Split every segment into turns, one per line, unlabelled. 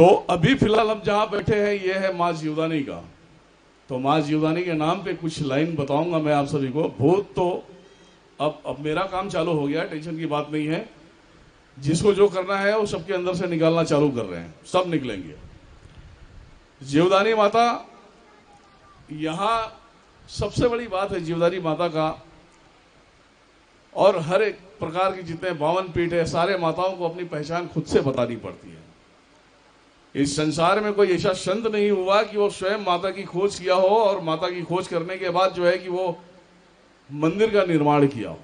तो अभी फिलहाल हम जहां बैठे हैं ये है मां जीवदानी का। तो मां जीवदानी के नाम पे कुछ लाइन बताऊंगा मैं आप सभी को। भूत तो अब मेरा काम चालू हो गया, टेंशन की बात नहीं है। जिसको जो करना है वो सबके अंदर से निकालना चालू कर रहे हैं, सब निकलेंगे। जीवदानी माता, यहां सबसे बड़ी बात है जीवदानी माता का, और हर एक प्रकार की जितने 52 पीठ है, सारे माताओं को अपनी पहचान खुद से बतानी पड़ती है। इस संसार में कोई ऐसा संत नहीं हुआ कि वो स्वयं माता की खोज किया हो और माता की खोज करने के बाद जो है कि वो मंदिर का निर्माण किया हो।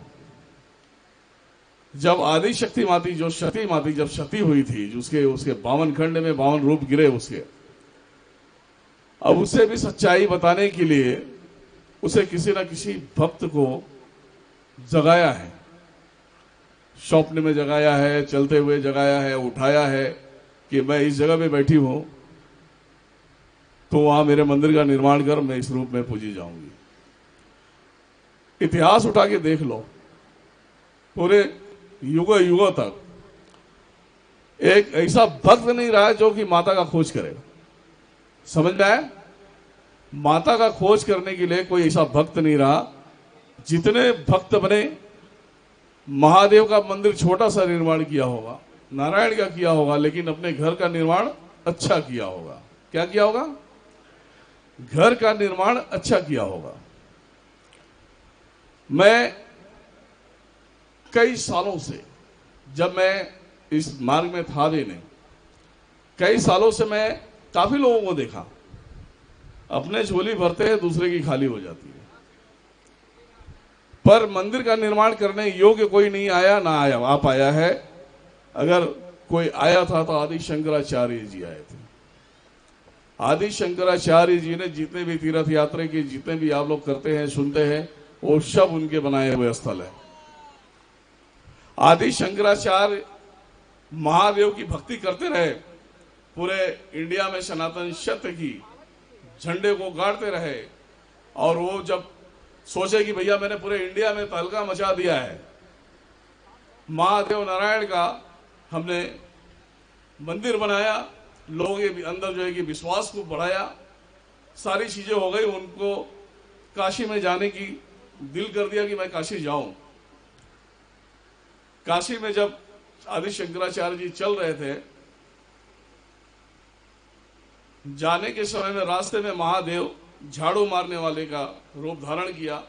जब आदि शक्ति माती, जो शक्ति माती जब सती हुई थी, उसके 52 खंड में 52 रूप गिरे उसके, अब उसे भी सच्चाई बताने के लिए उसे किसी ना किसी भक्त को जगाया है, स्वप्न में जगाया है, चलते हुए जगाया है, उठाया है कि मैं इस जगह पे बैठी हूं तो वहां मेरे मंदिर का निर्माण कर, मैं इस रूप में पूजी जाऊंगी। इतिहास उठा के देख लो, पूरे युगों युगों तक एक ऐसा भक्त नहीं रहा जो कि माता का खोज करे। समझ में आया? माता का खोज करने के लिए कोई ऐसा भक्त नहीं रहा। जितने भक्त बने, महादेव का मंदिर छोटा सा निर्माण किया होगा, नारायण का किया होगा, लेकिन अपने घर का निर्माण अच्छा किया होगा। क्या किया होगा? घर का निर्माण अच्छा किया होगा। मैं कई सालों से, जब मैं इस मार्ग में था भी नहीं, कई सालों से मैं काफी लोगों को देखा, अपने झोली भरते हैं, दूसरे की खाली हो जाती है। पर मंदिर का निर्माण करने योग्य कोई नहीं आया, ना आया, आप आया है। अगर कोई आया था तो आदि शंकराचार्य जी आए थे। आदि शंकराचार्य जी ने जितने भी तीर्थ यात्रा के जितने भी आप लोग करते हैं, सुनते हैं, वो सब उनके बनाए हुए स्थल है। आदि शंकराचार्य महादेव की भक्ति करते रहे, पूरे इंडिया में सनातन सत्य की झंडे को गाड़ते रहे, और वो जब सोचे कि भैया मैंने पूरे इंडिया में तहलका मचा दिया है, महादेव नारायण का हमने मंदिर बनाया, लोगों के अंदर जो है कि विश्वास को बढ़ाया, सारी चीजें हो गई, उनको काशी में जाने की दिल कर दिया कि मैं काशी जाऊं। काशी में जब आदि शंकराचार्य जी चल रहे थे, जाने के समय में रास्ते में महादेव झाड़ू मारने वाले का रूप धारण किया।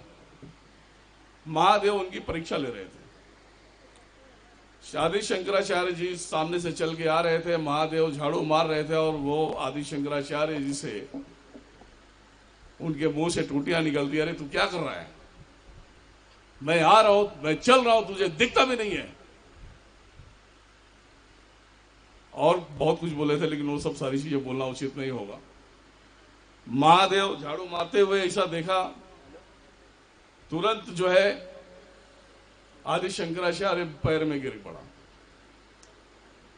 महादेव उनकी परीक्षा ले रहे थे। आदि शंकराचार्य जी सामने से चल के आ रहे थे, महादेव झाड़ू मार रहे थे, और वो आदि शंकराचार्य जी से उनके मुंह से टूटियां निकलती, अरे तू क्या कर रहा है? मैं आ रहा हूं, मैं चल रहा हूं, तुझे दिखता भी नहीं है। और बहुत कुछ बोले थे, लेकिन वो सब सारी चीजें बोलना उचित नहीं होगा। महादेव झाड़ू मारते हुए ऐसा देखा, तुरंत जो है आदि शंकराचार्य पैर में गिर पड़ा।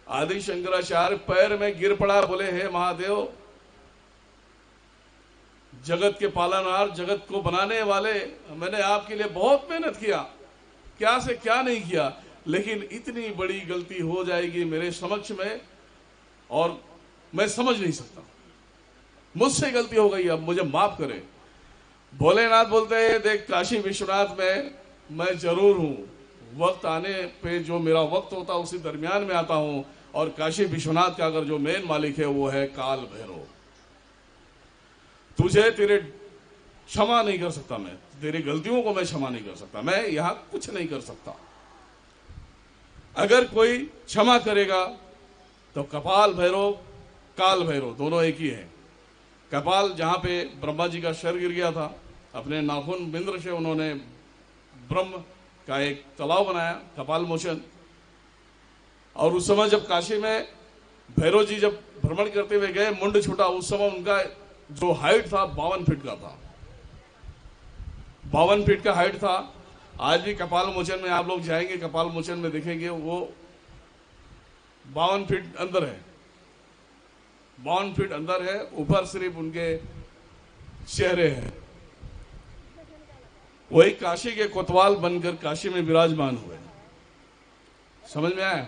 आदि शंकराचार्य पैर में गिर पड़ा, बोले हे महादेव, जगत के पालनहार, जगत को बनाने वाले, मैंने आपके लिए बहुत मेहनत किया, क्या से क्या नहीं किया, लेकिन इतनी बड़ी गलती हो जाएगी मेरे समक्ष में और मैं समझ नहीं सकता। मुझसे गलती हो गई, अब मुझे माफ करे। भोलेनाथ बोलते हैं, देख काशी विश्वनाथ में मैं जरूर हूं, वक्त आने पे जो मेरा वक्त होता है उसी दरमियान में आता हूं, और काशी विश्वनाथ का अगर जो मेन मालिक है वो है काल भैरव। तुझे तेरे क्षमा नहीं कर सकता, मैं तेरी गलतियों को मैं क्षमा नहीं कर सकता, मैं यहां कुछ नहीं कर सकता। अगर कोई क्षमा करेगा तो कपाल भैरव, काल भैरव दोनों एक ही है। कपाल जहां पे ब्रह्मा जी का शर गिर गया था, अपने नाखून बिंद्र से उन्होंने ब्रह्म का एक तालाब बनाया, कपाल मोचन। और उस समय जब काशी में भैरव जी जब भ्रमण करते हुए गए, मुंड छूटा, उस समय उनका जो हाइट था 52 फीट का था, 52 फीट का हाइट था। आज भी कपाल मोचन में आप लोग जाएंगे, कपाल मोचन में देखेंगे वो 52 फीट अंदर है, 52 फीट अंदर है, ऊपर सिर्फ उनके चेहरे हैं। वही काशी के कोतवाल बनकर काशी में विराजमान हुए। समझ में आया?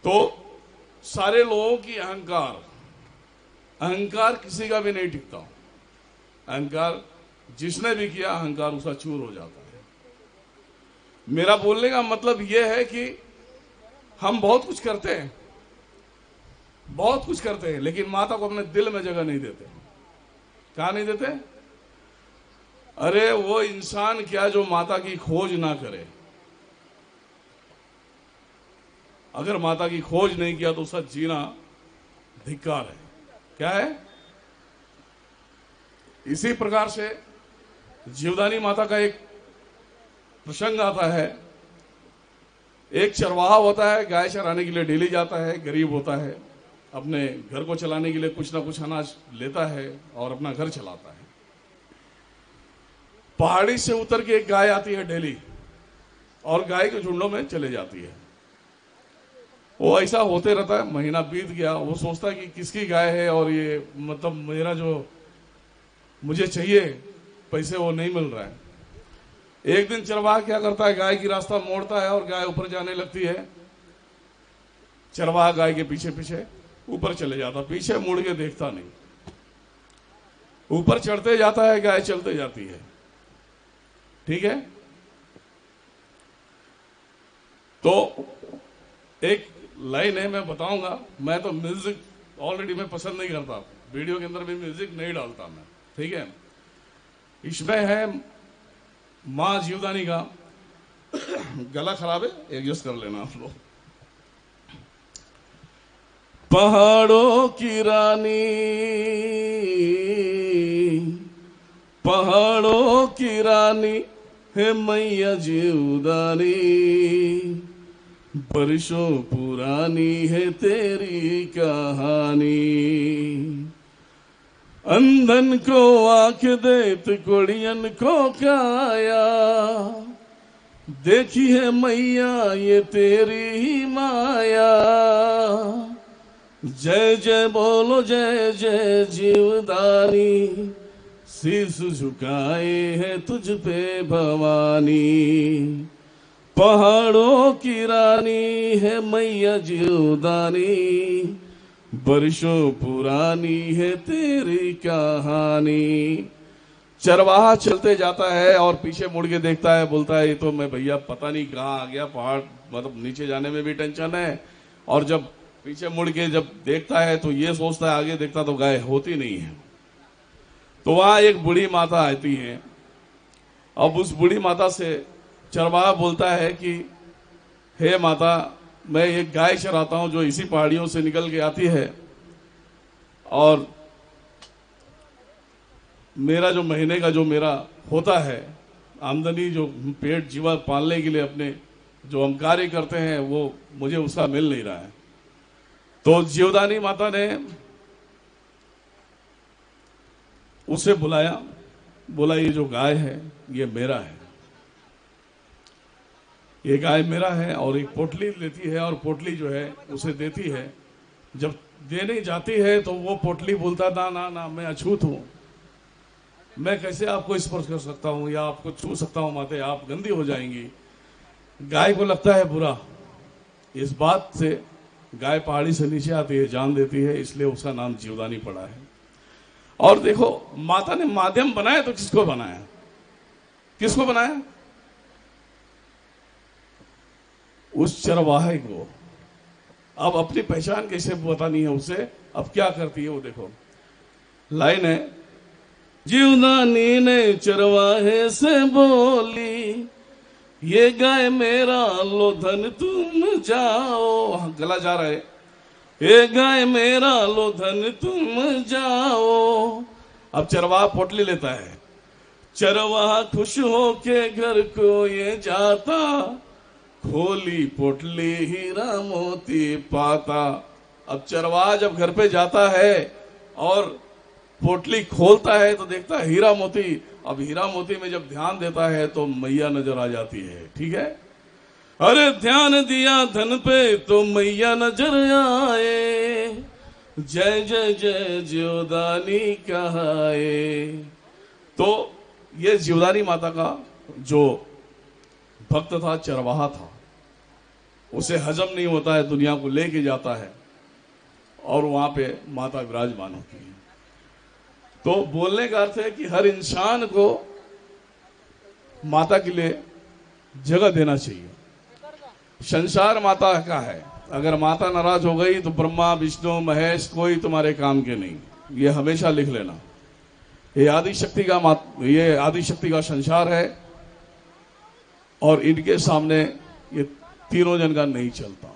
तो सारे लोगों की अहंकार किसी का भी नहीं टिकता। अहंकार जिसने भी किया, अहंकार उसका चूर हो जाता है। मेरा बोलने का मतलब यह है कि हम बहुत कुछ करते हैं, लेकिन माता को अपने दिल में जगह नहीं देते। कहाँ नहीं देते? अरे वो इंसान क्या जो माता की खोज ना करे। अगर माता की खोज नहीं किया तो उसका जीना धिक्कार है। क्या है? इसी प्रकार से जीवदानी माता का एक प्रसंग आता है। एक चरवाहा होता है, गाय चराने के लिए डेली जाता है, गरीब होता है, अपने घर को चलाने के लिए कुछ ना कुछ अनाज लेता है और अपना घर चलाता है। पहाड़ी से उतर के एक गाय आती है डेली, और गाय के झुंडों में चले जाती है। वो ऐसा होते रहता है, महीना बीत गया। वो सोचता है कि किसकी गाय है, और ये मतलब मेरा जो मुझे चाहिए पैसे वो नहीं मिल रहा है। एक दिन चरवाहा क्या करता है, गाय की रास्ता मोड़ता है और गाय ऊपर जाने लगती है। चरवाहा गाय के पीछे पीछे ऊपर चले जाता, पीछे मुड़ के देखता नहीं, ऊपर चढ़ते जाता है, गाय चलते जाती है। ठीक है? तो एक लाइन है, मैं बताऊंगा। मैं तो म्यूजिक ऑलरेडी मैं पसंद नहीं करता, वीडियो के अंदर भी म्यूजिक नहीं डालता मैं। ठीक है? इसमें है मां जीवदानी का गला खराब है, एडजस्ट कर लेना आप लोग। पहाड़ों की रानी, पहाड़ों की रानी है मैया जीवदानी, बरसों पुरानी है तेरी कहानी। अंधन को आंख देत कोड़ियन को काया, देखी है मैया ये तेरी ही माया। जय जय बोलो जय जय जीवदानी, शीश झुकाए है तुझ पे भवानी। पहाड़ों की रानी है मैया जीवदानी, बरसों पुरानी है तेरी कहानी। चरवाहा चलते जाता है और पीछे मुड़ के देखता है, बोलता है ये तो मैं भैया पता नहीं कहाँ आ गया। पहाड़ मतलब नीचे जाने में भी टेंशन है, और जब पीछे मुड़ के जब देखता है तो ये सोचता है, आगे देखता तो गाय होती नहीं है। तो वहां एक बूढ़ी माता आती है। अब उस बूढ़ी माता से चरवाहा बोलता है कि हे माता, मैं एक गाय चराता हूं जो इसी पहाड़ियों से निकल के आती है, और मेरा जो महीने का जो मेरा होता है आमदनी, जो पेट जीवन पालने के लिए अपने जो हम कार्य करते हैं, वो मुझे उसका मिल नहीं रहा है। तो जीवदानी माता ने उसे बुलाया, बोला ये जो गाय है ये मेरा है, ये गाय मेरा है। और एक पोटली लेती है, और पोटली जो है उसे देती है। जब देने जाती है तो वो पोटली बोलता ना ना ना, मैं अछूत हूं, मैं कैसे आपको स्पर्श कर सकता हूं या आपको छू सकता हूं माते, आप गंदी हो जाएंगी। गाय को लगता है बुरा। इस बात से गाय पहाड़ी से नीचे आती है, जान देती है, इसलिए उसका नाम जीवदानी पड़ा है। और देखो, माता ने माध्यम बनाया तो किसको बनाया? किसको बनाया? उस चरवाहे को। अब अपनी पहचान कैसे बतानी है उसे, अब क्या करती है वो देखो। लाइन है, जीवदानी ने चरवाहे से बोली, ये गाय मेरा लो धन तुम जाओ। गला जा रहा है। ये गाय मेरा लो धन तुम जाओ। अब चरवाहा पोटली लेता है। चरवाहा खुश हो के घर को ये जाता, खोली पोटली हीरा मोती पाता। अब चरवाहा जब घर पे जाता है और पोटली खोलता है तो देखता है हीरा मोती। अब हीरा मोती में जब ध्यान देता है तो मैया नजर आ जाती है। ठीक है? अरे ध्यान दिया धन पे तो मैया नजर आए, जय जय जय जीवदानी कहाए। तो ये जीवदानी माता का जो भक्त था, चरवाहा था, उसे हजम नहीं होता है, दुनिया को लेके जाता है। और वहां पे माता विराजमान होती है। तो बोलने का अर्थ है कि हर इंसान को माता के लिए जगह देना चाहिए। संसार माता का है, अगर माता नाराज हो गई तो ब्रह्मा विष्णु महेश कोई तुम्हारे काम के नहीं। ये हमेशा लिख लेना। ये आदिशक्ति का संसार है और इनके सामने ये तीनों जन का नहीं चलता।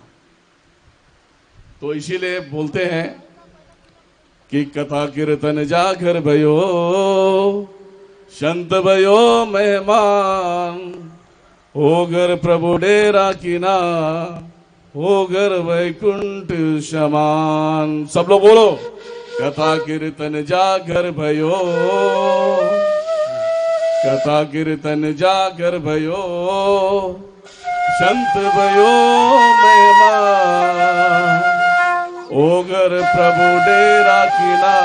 तो इसीलिए बोलते हैं कि कथा कीर्तन जागर भयो संत भयो मेहमान, होगर प्रभु डेरा कीना होगर वैकुंठ समान। सब लोग बोलो, कथा कीर्तन जागर भयो, कथा कीर्तन जागर भयो संत भयो मेहमान, होगर प्रभु डेरा कीना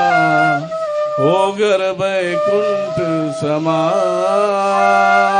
होगर वैकुंठ समान।